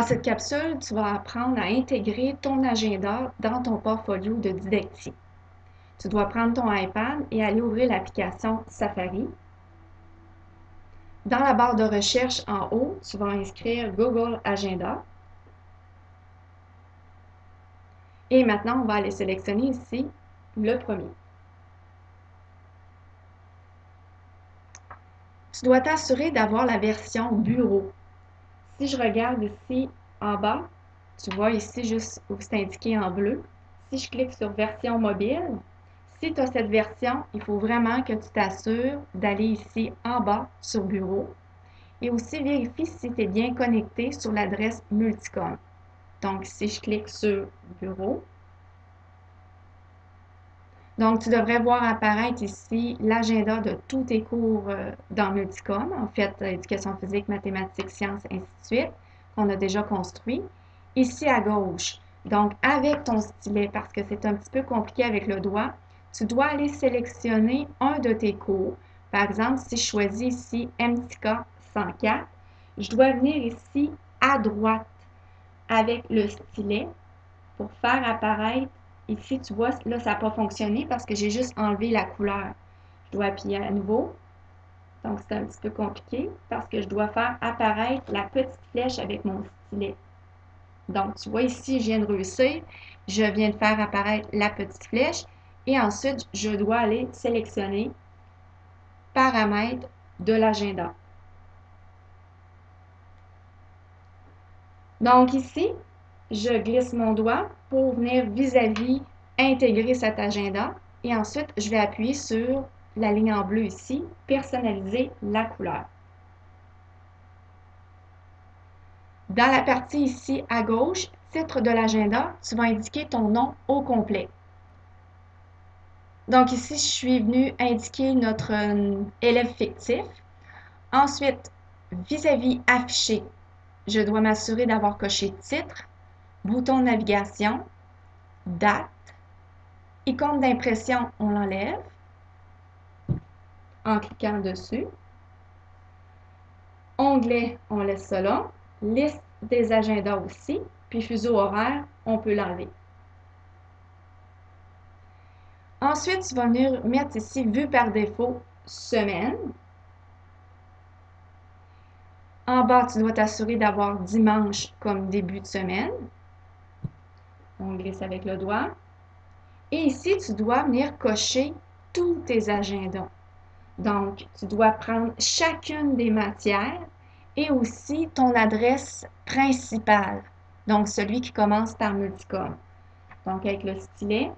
Dans cette capsule, tu vas apprendre à intégrer ton agenda dans ton portfolio de didactique. Tu dois prendre ton iPad et aller ouvrir l'application Safari. Dans la barre de recherche en haut, tu vas inscrire Google Agenda. Et maintenant, on va aller sélectionner ici le premier. Tu dois t'assurer d'avoir la version bureau. Si je regarde ici en bas, tu vois ici juste où c'est indiqué en bleu. Si je clique sur version mobile, si tu as cette version, il faut vraiment que tu t'assures d'aller ici en bas sur bureau et aussi vérifie si tu es bien connecté sur l'adresse Multicom. Donc, si je clique sur bureau, donc tu devrais voir apparaître ici l'agenda de tous tes cours dans Multicom, en fait, éducation physique, mathématiques, sciences, ainsi de suite, qu'on a déjà construit. Ici à gauche, donc avec ton stylet, parce que c'est un petit peu compliqué avec le doigt, tu dois aller sélectionner un de tes cours. Par exemple, si je choisis ici MTK 104, je dois venir ici à droite avec le stylet pour faire apparaître, ici tu vois, là ça n'a pas fonctionné parce que j'ai juste enlevé la couleur. Je dois appuyer à nouveau. Donc c'est un petit peu compliqué parce que je dois faire apparaître la petite flèche avec mon stylet. Donc, tu vois ici, je viens de réussir. Je viens de faire apparaître la petite flèche. Et ensuite, je dois aller sélectionner paramètres de l'agenda. Donc ici, je glisse mon doigt pour venir vis-à-vis intégrer cet agenda. Et ensuite, je vais appuyer sur la ligne en bleu ici, personnaliser la couleur. Dans la partie ici à gauche, titre de l'agenda, tu vas indiquer ton nom au complet. Donc ici, je suis venue indiquer notre élève fictif. Ensuite, vis-à-vis affiché, je dois m'assurer d'avoir coché titre, bouton de navigation, date, icône d'impression, on l'enlève en cliquant dessus. Onglet, on laisse ça là. Liste des agendas aussi, puis fuseau horaire, on peut l'enlever. Ensuite, tu vas venir mettre ici vue par défaut, semaine. En bas, tu dois t'assurer d'avoir dimanche comme début de semaine. On glisse avec le doigt. Et ici, tu dois venir cocher tous tes agendas. Donc, tu dois prendre chacune des matières et aussi ton adresse principale. Donc, celui qui commence par Multicom. Donc, avec le stylet,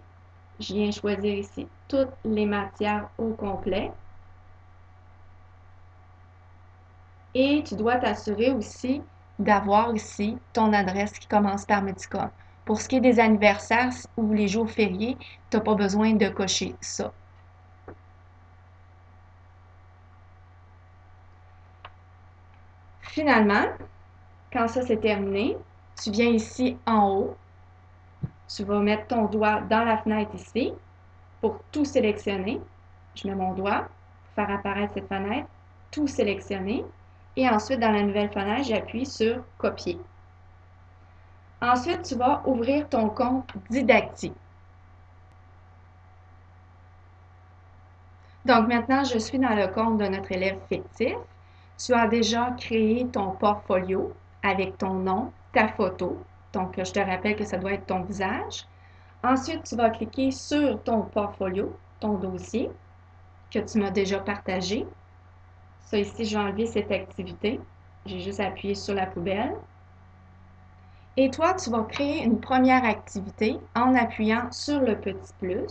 je viens choisir ici toutes les matières au complet. Et tu dois t'assurer aussi d'avoir ici ton adresse qui commence par Multicom. Pour ce qui est des anniversaires ou les jours fériés, tu n'as pas besoin de cocher ça. Finalement, quand ça c'est terminé, tu viens ici en haut, tu vas mettre ton doigt dans la fenêtre ici pour tout sélectionner. Je mets mon doigt pour faire apparaître cette fenêtre, tout sélectionner. Et ensuite, dans la nouvelle fenêtre, j'appuie sur copier. Ensuite, tu vas ouvrir ton compte didactique. Donc maintenant, je suis dans le compte de notre élève fictif. Tu as déjà créé ton portfolio avec ton nom, ta photo. Donc, je te rappelle que ça doit être ton visage. Ensuite, tu vas cliquer sur ton portfolio, ton dossier que tu m'as déjà partagé. Ça ici, je vais enlever cette activité. J'ai juste appuyé sur la poubelle. Et toi, tu vas créer une première activité en appuyant sur le petit plus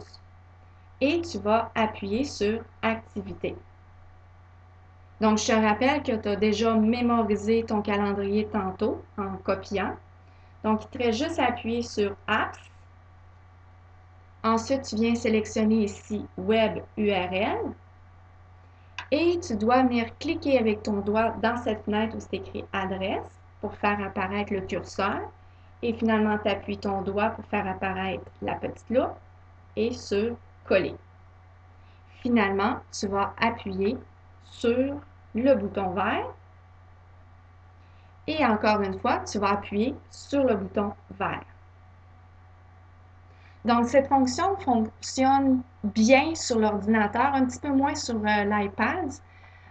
et tu vas appuyer sur Activité. Donc, je te rappelle que tu as déjà mémorisé ton calendrier tantôt en copiant. Donc, il te reste juste à appuyer sur Apps. Ensuite, tu viens sélectionner ici Web URL. Et tu dois venir cliquer avec ton doigt dans cette fenêtre où c'est écrit Adresse pour faire apparaître le curseur. Et finalement, tu appuies ton doigt pour faire apparaître la petite loupe et sur Coller. Finalement, tu vas appuyer sur le bouton vert Et encore une fois, tu vas appuyer sur le bouton vert. Donc, cette fonction fonctionne bien sur l'ordinateur, un petit peu moins sur l'iPad.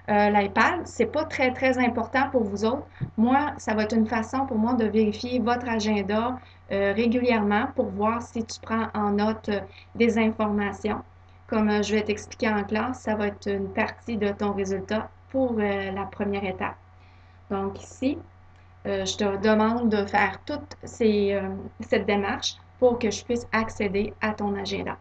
L'iPad, ce n'est pas très, très important pour vous autres. Moi, ça va être une façon pour moi de vérifier votre agenda régulièrement pour voir si tu prends en note des informations. Comme je vais t'expliquer en classe, ça va être une partie de ton résultat pour la première étape. Donc ici, je te demande de faire toute cette démarche pour que je puisse accéder à ton agenda.